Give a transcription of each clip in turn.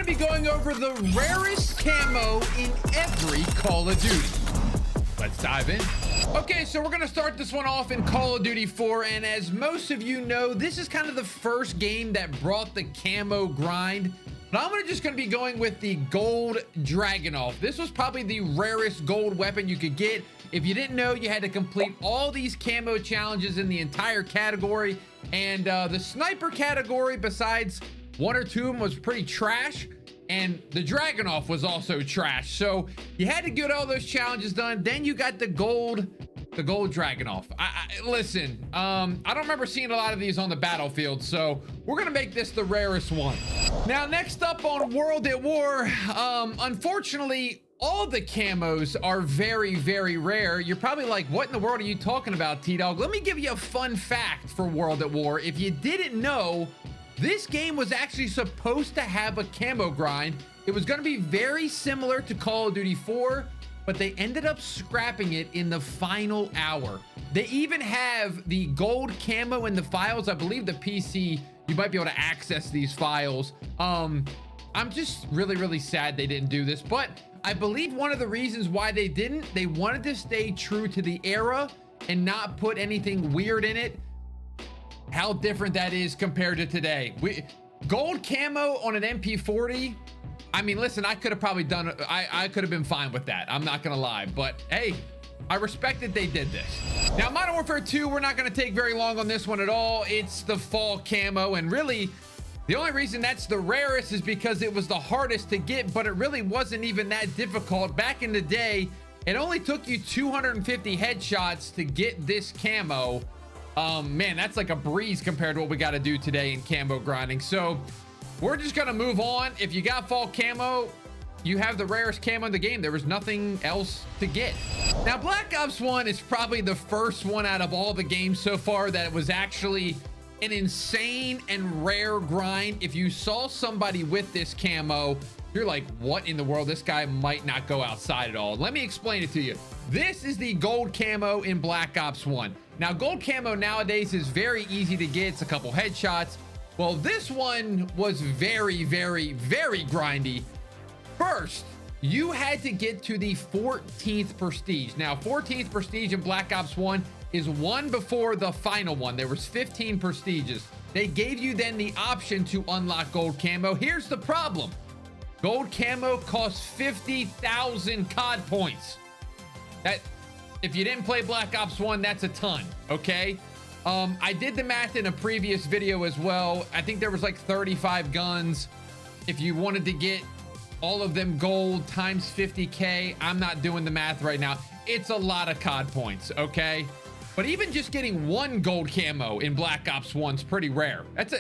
be going over the rarest camo in every Call of Duty. Let's dive in. Okay, so we're gonna start this one off in Call of Duty 4, and as most of you know, this is kind of the first game that brought the camo grind. But I'm just gonna be going with the gold Dragunov. This was probably the rarest gold weapon you could get. If you didn't know, you had to complete all these camo challenges in the entire category, and the sniper category, besides one or two of them, was pretty trash, and the Dragunov was also trash. So you had to get all those challenges done. Then you got the gold Dragunov. Listen, I don't remember seeing a lot of these on the battlefield, so we're gonna make this the rarest one. Now, next up on World at War, unfortunately, all the camos are very, very rare. You're probably like, what in the world are you talking about, T-Dawg? Let me give you a fun fact for World at War. If you didn't know, this game was actually supposed to have a camo grind. It was gonna be very similar to Call of Duty 4, but they ended up scrapping it in the final hour. They even have the gold camo in the files. I believe the PC, you might be able to access these files. I'm just really, really sad they didn't do this, but I believe one of the reasons why they didn't, they wanted to stay true to the era and not put anything weird in it. How different that is compared to today. Gold camo on an MP40. I mean, listen, I could have probably done it. I could have been fine with that. I'm not gonna lie, but hey, I respect that they did this. Now, Modern Warfare 2, we're not gonna take very long on this one at all. It's the fall camo, and really, the only reason that's the rarest is because it was the hardest to get, but it really wasn't even that difficult. Back in the day, it only took you 250 headshots to get this camo. Man, that's like a breeze compared to what we got to do today in camo grinding. So we're just gonna move on. If you got fall camo, you have the rarest camo in the game. There was nothing else to get. Now, Black Ops 1 is probably the first one out of all the games so far that was actually an insane and rare grind. If you saw somebody with this camo, you're like, what in the world? This guy might not go outside at all. Let me explain it to you. This is the gold camo in Black Ops 1. Now, gold camo nowadays is very easy to get. It's a couple headshots. Well, this one was very, very, very grindy. First, you had to get to the 14th prestige. Now, 14th prestige in Black Ops 1 is one before the final one. There was 15 prestiges. They gave you then the option to unlock gold camo. Here's the problem. Gold camo costs 50,000 COD points. That, if you didn't play Black Ops 1, that's a ton, okay? I did the math in a previous video as well. I think there was like 35 guns. If you wanted to get all of them gold times 50K, I'm not doing the math right now. It's a lot of COD points, okay? But even just getting one gold camo in Black Ops 1's pretty rare. That's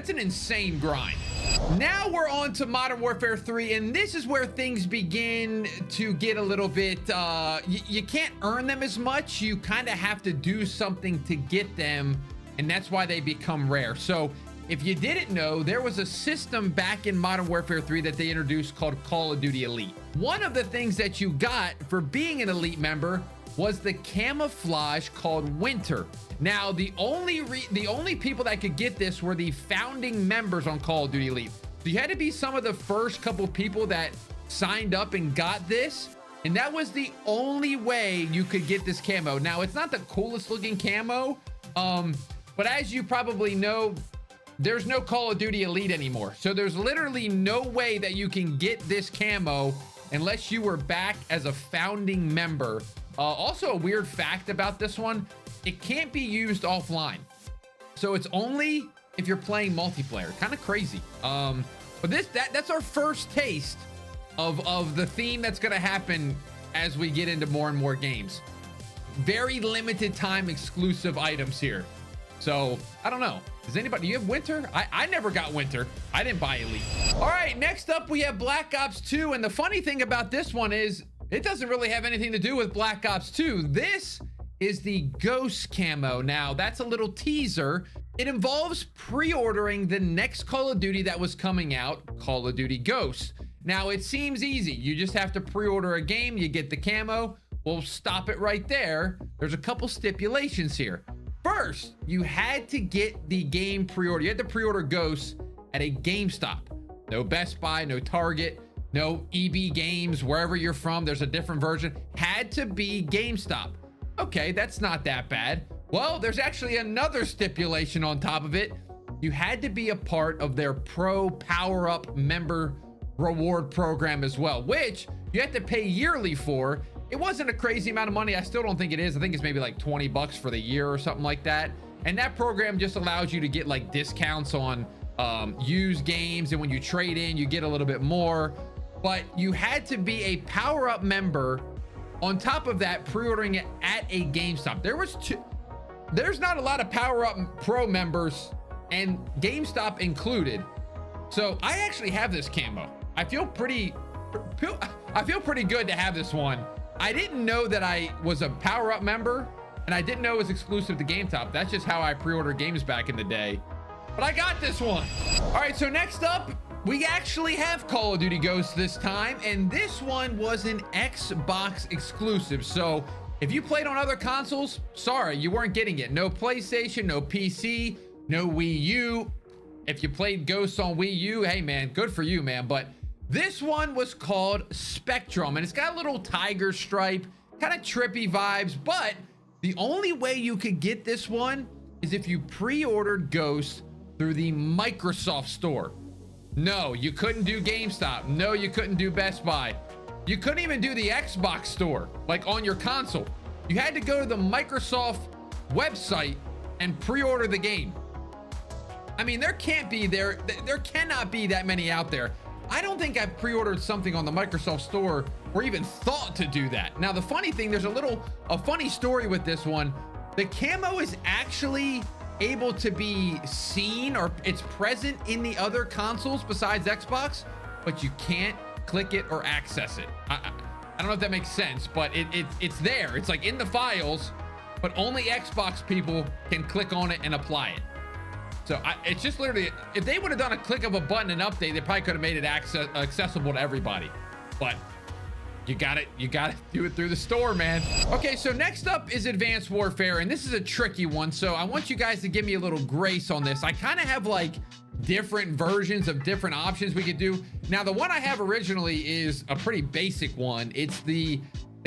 an insane grind. Now we're on to Modern Warfare 3, and this is where things begin to get a little bit, you can't earn them as much. You kind of have to do something to get them, and that's why they become rare. So if you didn't know, there was a system back in Modern Warfare 3 that they introduced called Call of Duty Elite. One of the things that you got for being an Elite member was the camouflage called Winter. Now, the only people that could get this were the founding members on Call of Duty Elite. So you had to be some of the first couple people that signed up and got this, and that was the only way you could get this camo. Now, it's not the coolest looking camo, but as you probably know, there's no Call of Duty Elite anymore. So there's literally no way that you can get this camo unless you were back as a founding member. Also, a weird fact about this one, it can't be used offline. So it's only if you're playing multiplayer. Kind of crazy. But that's our first taste of the theme that's gonna happen as we get into more and more games. Very limited time exclusive items here. So I don't know. Does anybody, do you have Winter? I never got Winter. I didn't buy Elite. All right, next up we have Black Ops 2. And the funny thing about this one is it doesn't really have anything to do with Black Ops 2. This is the Ghost camo. Now, that's a little teaser. It involves pre-ordering the next Call of Duty that was coming out, Call of Duty Ghost. Now, it seems easy. You just have to pre-order a game, you get the camo. We'll stop it right there. There's a couple stipulations here. First, you had to get the game pre-order. You had to pre-order Ghost at a GameStop. no Best Buy, no Target, no EB Games, wherever you're from, there's a different version. Had to be GameStop. Okay, that's not that bad. Well, there's actually another stipulation on top of it. You had to be a part of their Pro Power Up member reward program as well, which you have to pay yearly for. It wasn't a crazy amount of money. I still don't think it is. I think it's maybe like 20 bucks for the year or something like that. And that program just allows you to get like discounts on used games. And when you trade in, you get a little bit more. But you had to be a Power Up member. On top of that, pre-ordering it at a GameStop. There's not a lot of Power Up Pro members, and GameStop included. So I actually have this camo. I feel pretty good to have this one. I didn't know that I was a Power Up member, and I didn't know it was exclusive to GameStop. That's just how I pre-order games back in the day. But I got this one. All right, so next up, we actually have Call of Duty Ghosts this time, and this one was an Xbox exclusive. So if you played on other consoles, sorry, you weren't getting it. No PlayStation, no PC, no Wii U. If you played Ghosts on Wii U, hey man, good for you, man. But this one was called Spectrum, and it's got a little tiger stripe, kind of trippy vibes. But the only way you could get this one is if you pre-ordered Ghosts through the Microsoft Store. No, you couldn't do GameStop. No, you couldn't do Best Buy. You couldn't even do the Xbox Store, like on your console. You had to go to the Microsoft website and pre-order the game. I mean, there cannot be that many out there. I don't think I've pre-ordered something on the Microsoft Store or even thought to do that. Now, the funny thing, there's a funny story with this one. The camo is actually able to be seen, or it's present in the other consoles besides Xbox, but you can't click it or access it. I don't know if that makes sense, but it's there. It's like in the files, but only Xbox people can click on it and apply it. So it's just literally, if they would have done a click of a button and update, they probably could have made it accessible to everybody. But you gotta do it through the store, man. Okay, so next up is Advanced Warfare, and this is a tricky one. So I want you guys to give me a little grace on this. I kind of have like different versions of different options we could do. Now, the one I have originally is a pretty basic one. It's the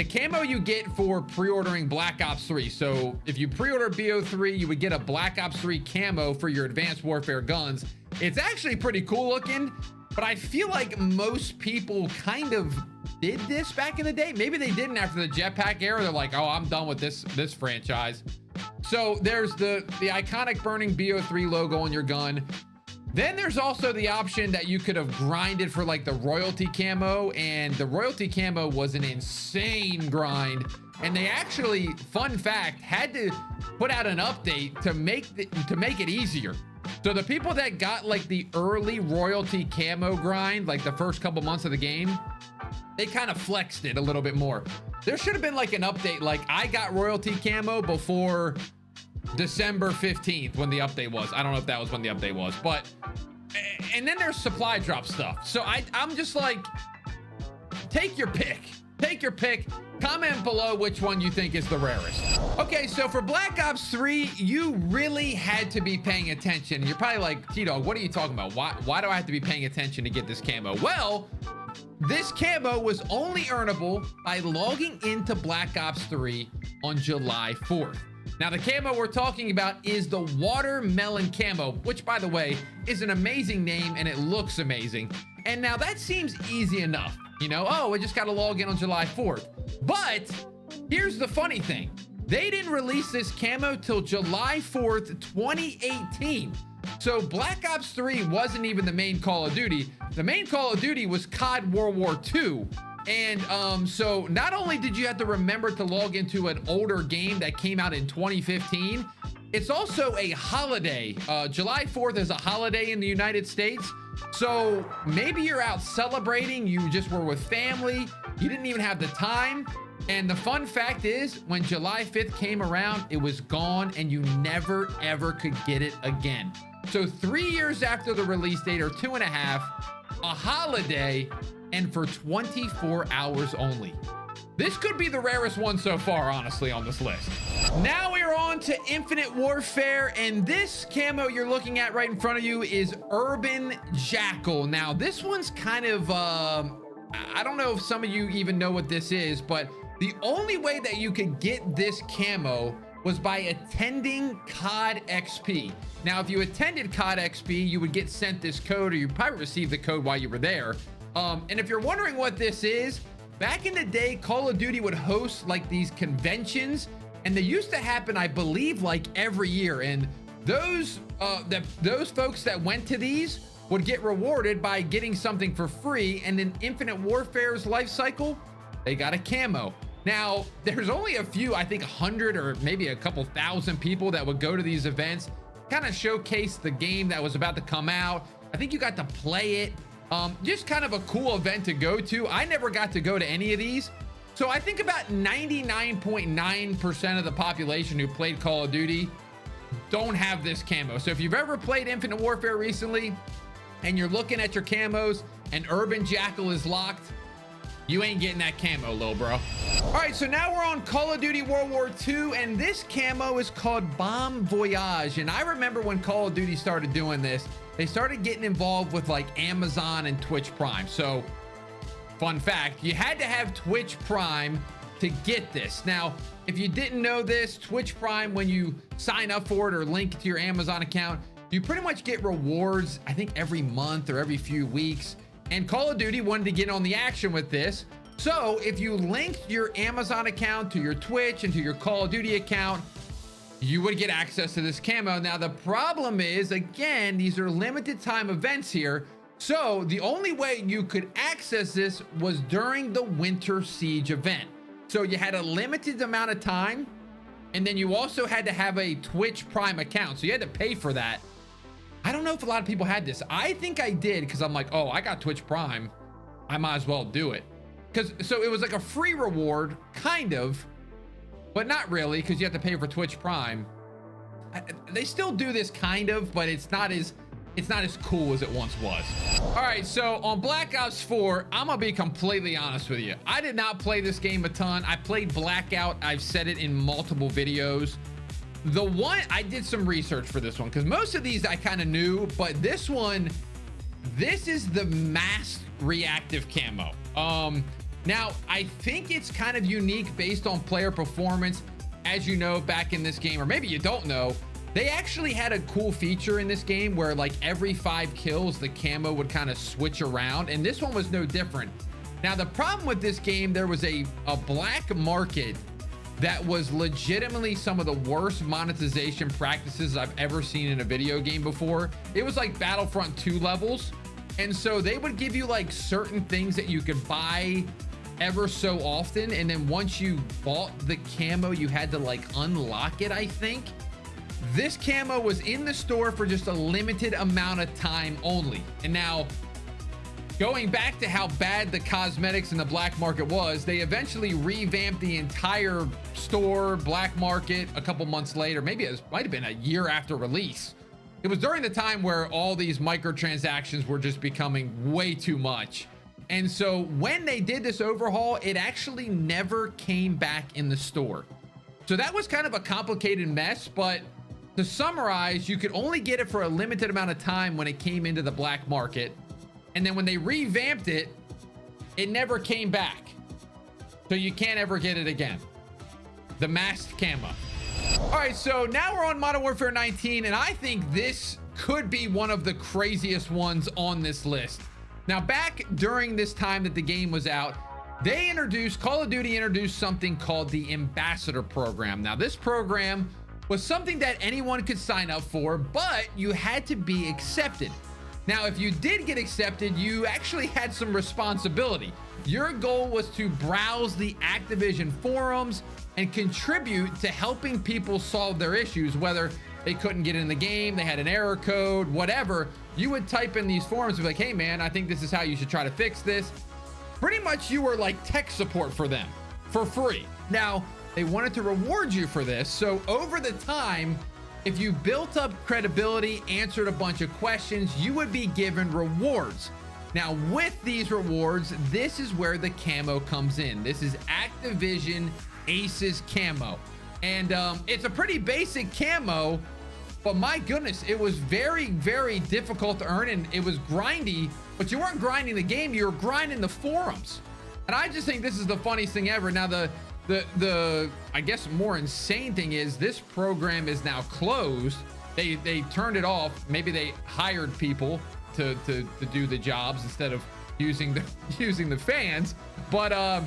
camo you get for pre-ordering Black Ops 3. So if you pre-order BO3, you would get a Black Ops 3 camo for your Advanced Warfare guns. It's actually pretty cool looking, but I feel like most people kind of did this back in the day. Maybe they didn't after the jetpack era. They're like, oh, I'm done with this franchise. So there's the iconic burning BO3 logo on your gun. Then there's also the option that you could have grinded for like the royalty camo, and the royalty camo was an insane grind. And they actually, fun fact, had to put out an update to make it easier. So the people that got like the early royalty camo grind, like the first couple months of the game, they kind of flexed it a little bit more. There should have been like an update, like I got royalty camo before December 15th when the update was. I don't know if that was when the update was, but, and then there's supply drop stuff. So I'm just like, take your pick. Take your pick. Comment below which one you think is the rarest. Okay, so for Black Ops 3, you really had to be paying attention. And you're probably like, T-Dawg, what are you talking about? Why do I have to be paying attention to get this camo? Well, this camo was only earnable by logging into Black Ops 3 on July 4th. Now, the camo we're talking about is the Watermelon Camo, which, by the way, is an amazing name and it looks amazing. And now that seems easy enough. You know, oh, I just got to log in on July 4th. But here's the funny thing. They didn't release this camo till July 4th, 2018. So Black Ops 3 wasn't even the main Call of Duty. The main Call of Duty was COD World War II. And so not only did you have to remember to log into an older game that came out in 2015, it's also a holiday. July 4th is a holiday in the United States. So maybe you're out celebrating, you just were with family, you didn't even have the time. And the fun fact is, when July 5th came around, it was gone and you never ever could get it again. So 3 years after the release date, or 2.5, a holiday, and for 24 hours only. This could be the rarest one so far, honestly, on this list. Now we're on on to Infinite Warfare, and this camo you're looking at right in front of you is Urban Jackal. Now, this one's kind of, I don't know if some of you even know what this is, but the only way that you could get this camo was by attending COD XP. Now, if you attended COD XP, you would get sent this code, or you probably received the code while you were there. And if you're wondering what this is, back in the day, Call of Duty would host like these conventions, and they used to happen, I believe, like every year. And those folks that went to these would get rewarded by getting something for free. And in Infinite Warfare's life cycle, they got a camo. Now, there's only a few, I think 100 or maybe a couple thousand people that would go to these events, kind of showcase the game that was about to come out. I think you got to play it. Just kind of a cool event to go to. I never got to go to any of these. So I think about 99.9% of the population who played Call of Duty don't have this camo. So if you've ever played Infinite Warfare recently and you're looking at your camos and Urban Jackal is locked, you ain't getting that camo, little bro. All right, so now we're on Call of Duty World War II, and this camo is called Bomb Voyage. And I remember when Call of Duty started doing this, they started getting involved with like Amazon and Twitch Prime. So fun fact, you had to have Twitch Prime to get this. Now, if you didn't know this, Twitch Prime, when you sign up for it or link it to your Amazon account, you pretty much get rewards, I think every month or every few weeks. And Call of Duty wanted to get on the action with this. So if you linked your Amazon account to your Twitch and to your Call of Duty account, you would get access to this camo. Now, the problem is, again, these are limited time events here. So the only way you could access this was during the Winter Siege event. So you had a limited amount of time, and then you also had to have a Twitch Prime account. So you had to pay for that. I don't know if a lot of people had this. I think I did, because I'm like, oh, I got Twitch Prime, I might as well do it. So it was like a free reward, kind of, but not really, because you have to pay for Twitch Prime. They still do this kind of, but it's not as cool as it once was. All right, so on Black Ops 4, I'm gonna be completely honest with you. I did not play this game a ton. I played Blackout. I've said it in multiple videos. The one, I did some research for this one, because most of these I kind of knew, but this one, this is the masked reactive camo. Now, I think it's kind of unique based on player performance. As you know, back in this game, or maybe you don't know, they actually had a cool feature in this game where like every 5 kills, the camo would kind of switch around, and this one was no different. Now, the problem with this game, there was a black market that was legitimately some of the worst monetization practices I've ever seen in a video game before. It was like Battlefront 2 levels. And so they would give you like certain things that you could buy ever so often. And then once you bought the camo, you had to like unlock it, I think. This camo was in the store for just a limited amount of time only. And now, going back to how bad the cosmetics in the black market was, they eventually revamped the entire store, black market, a couple months later. Maybe it might have been a year after release. It was during the time where all these microtransactions were just becoming way too much. And so when they did this overhaul, it actually never came back in the store. So that was kind of a complicated mess, but to summarize, you could only get it for a limited amount of time when it came into the black market. And then when they revamped it, it never came back. So you can't ever get it again. The masked camo. All right, so now we're on Modern Warfare 19, and I think this could be one of the craziest ones on this list. Now, back during this time that the game was out, Call of Duty introduced something called the Ambassador Program. Now, this program was something that anyone could sign up for, but you had to be accepted. Now, if you did get accepted, you actually had some responsibility. Your goal was to browse the Activision forums and contribute to helping people solve their issues, whether they couldn't get in the game, they had an error code, whatever. You would type in these forums and be like, hey man, I think this is how you should try to fix this. Pretty much you were like tech support for them for free. Now, they wanted to reward you for this. So over the time, if you built up credibility, answered a bunch of questions, you would be given rewards. Now, with these rewards, this is where the camo comes in. This is Activision Aces Camo. And it's a pretty basic camo, but my goodness, it was very, very difficult to earn, and it was grindy, but you weren't grinding the game, you were grinding the forums. And I just think this is the funniest thing ever. Now, the I guess more insane thing is this program is now closed. They turned it off. Maybe they hired people to do the jobs instead of using the fans. But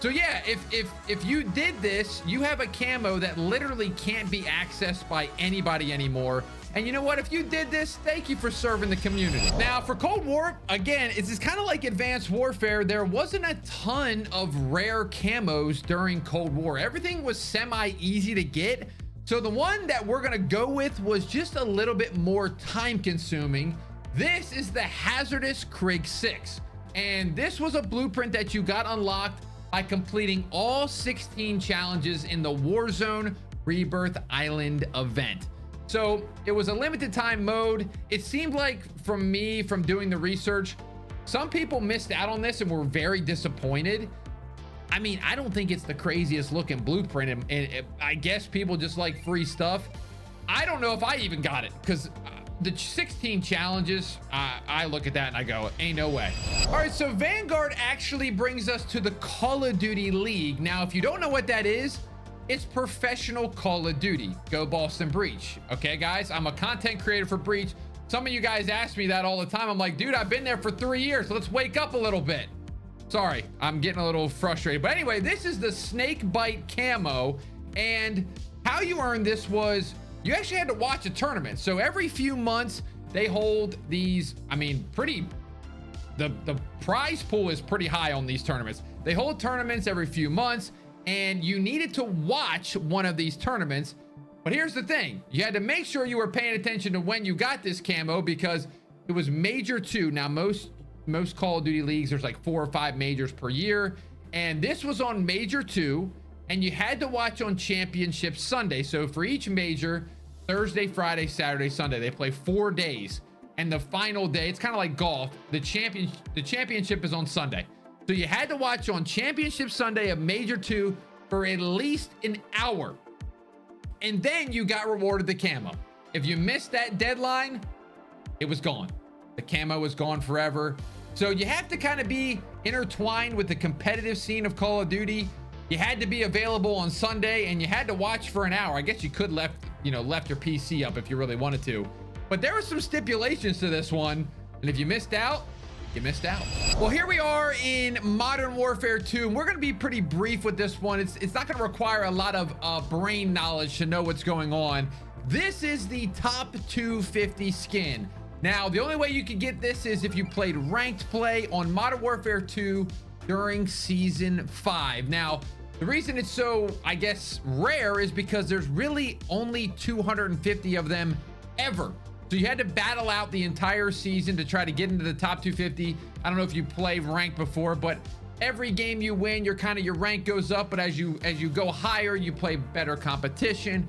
so yeah, if you did this, you have a camo that literally can't be accessed by anybody anymore. And you know what? If you did this, thank you for serving the community. Now, for Cold War, again, it's kind of like Advanced Warfare. There wasn't a ton of rare camos during Cold War. Everything was semi-easy to get. So the one that we're going to go with was just a little bit more time-consuming. This is the Hazardous Krig 6. And this was a blueprint that you got unlocked by completing all 16 challenges in the Warzone Rebirth Island event. So it was a limited time mode. It seemed like from doing the research, some people missed out on this and were very disappointed. I mean, I don't think it's the craziest looking blueprint, and I guess people just like free stuff. I don't know if I even got it, because the 16 challenges, I look at that and I go, ain't no way. All right, so Vanguard actually brings us to the Call of Duty League. Now, if you don't know what that is, it's professional Call of Duty. Go Boston Breach. Okay, guys, I'm a content creator for Breach. Some of you guys ask me that all the time. I'm like, dude, I've been there for 3 years. Let's wake up a little bit. Sorry, I'm getting a little frustrated. But anyway, this is the Snake Bite Camo. And how you earned this was you actually had to watch a tournament. So every few months, they hold these, I mean, the prize pool is pretty high on these tournaments. They hold tournaments every few months, and you needed to watch one of these tournaments. But here's the thing, you had to make sure you were paying attention to when you got this camo, because it was Major 2. Now most Call of Duty leagues, there's like 4 or 5 majors per year, and this was on Major 2, and you had to watch on Championship Sunday. So for each major, Thursday, Friday, Saturday, Sunday, they play 4 days, and the final day, it's kind of like golf, the championship is on Sunday. So you had to watch on Championship Sunday of Major 2 for at least an hour. And then you got rewarded the camo. If you missed that deadline, it was gone. The camo was gone forever. So you have to kind of be intertwined with the competitive scene of Call of Duty. You had to be available on Sunday, and you had to watch for an hour. I guess you could left your PC up if you really wanted to. But there were some stipulations to this one. And if you missed out, you missed out. Well, here we are in Modern Warfare 2, and we're going to be pretty brief with this one. It's not going to require a lot of brain knowledge to know what's going on. This is the top 250 skin. Now, the only way you can get this is if you played ranked play on Modern Warfare 2 during Season 5. Now, the reason it's so, I guess, rare is because there's really only 250 of them ever. So you had to battle out the entire season to try to get into the top 250. I don't know if you played ranked before, but every game you win, your rank goes up. But as you go higher, you play better competition.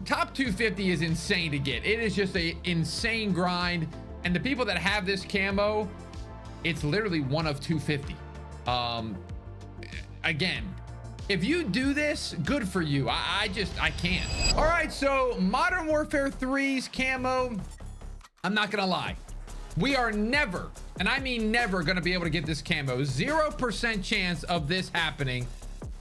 Top 250 is insane to get. It is just an insane grind. And the people that have this camo, it's literally one of 250. Again, if you do this, good for you. I can't. All right, so Modern Warfare 3's camo, I'm not gonna lie, we are never, and I mean never, gonna be able to get this camo. 0% chance of this happening.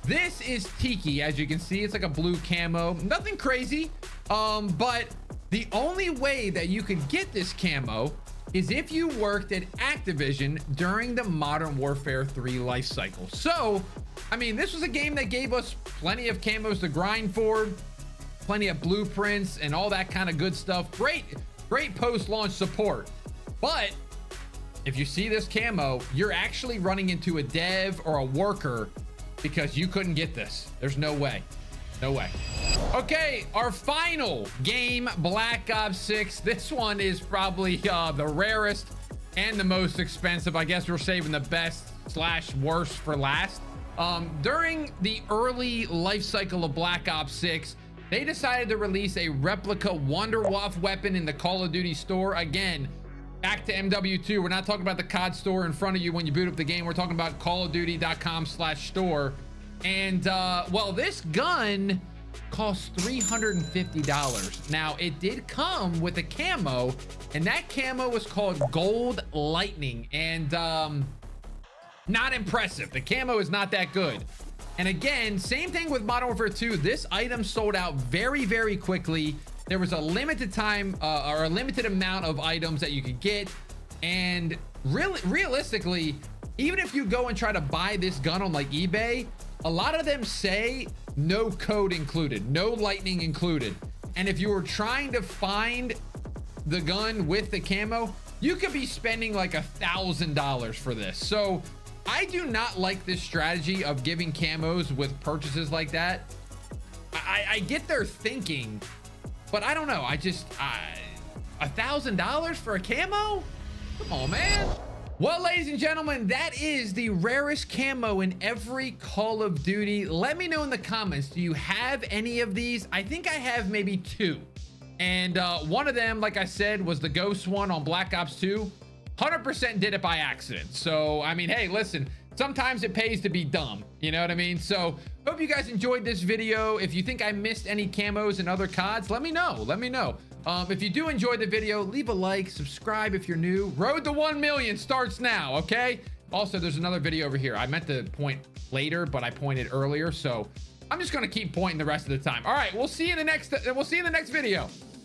This is Tiki. As you can see, it's like a blue camo, nothing crazy, but the only way that you could get this camo is if you worked at Activision during the Modern Warfare 3 life cycle. So, I mean, this was a game that gave us plenty of camos to grind for, plenty of blueprints and all that kind of good stuff. Great post-launch support. But if you see this camo, you're actually running into a dev or a worker because you couldn't get this. There's no way. No way. Okay, our final game, Black Ops 6. This one is probably the rarest and the most expensive. I guess we're saving the best / worst for last. During the early life cycle of Black Ops 6, they decided to release a replica Wunderwaffe weapon in the Call of Duty store. Again, back to MW2. We're not talking about the COD store in front of you when you boot up the game. We're talking about callofduty.com/store. And well, this gun costs $350. Now, it did come with a camo, and that camo was called Gold Lightning, and not impressive. The camo is not that good. And again, same thing with Modern Warfare 2. This item sold out very, very quickly. There was a limited time or a limited amount of items that you could get. And realistically, even if you go and try to buy this gun on like eBay, a lot of them say no code included, no lightning included. And if you were trying to find the gun with the camo, you could be spending like $1,000 for this. So I do not like this strategy of giving camos with purchases like that. I get their thinking, but I don't know. $1,000 for a camo? Come on, man. Well, ladies and gentlemen, that is the rarest camo in every Call of Duty. Let me know in the comments, do you have any of these? I think I have maybe 2. And one of them, like I said, was the Ghost one on Black Ops 2. 100% did it by accident. So, I mean, hey, listen, sometimes it pays to be dumb. You know what I mean? So, hope you guys enjoyed this video. If you think I missed any camos and other CODs, let me know. Let me know. If you do enjoy the video, leave a like, subscribe if you're new. Road to 1 million starts now, okay? Also, there's another video over here. I meant to point later, but I pointed earlier. So, I'm just going to keep pointing the rest of the time. All right, we'll see you in the next video.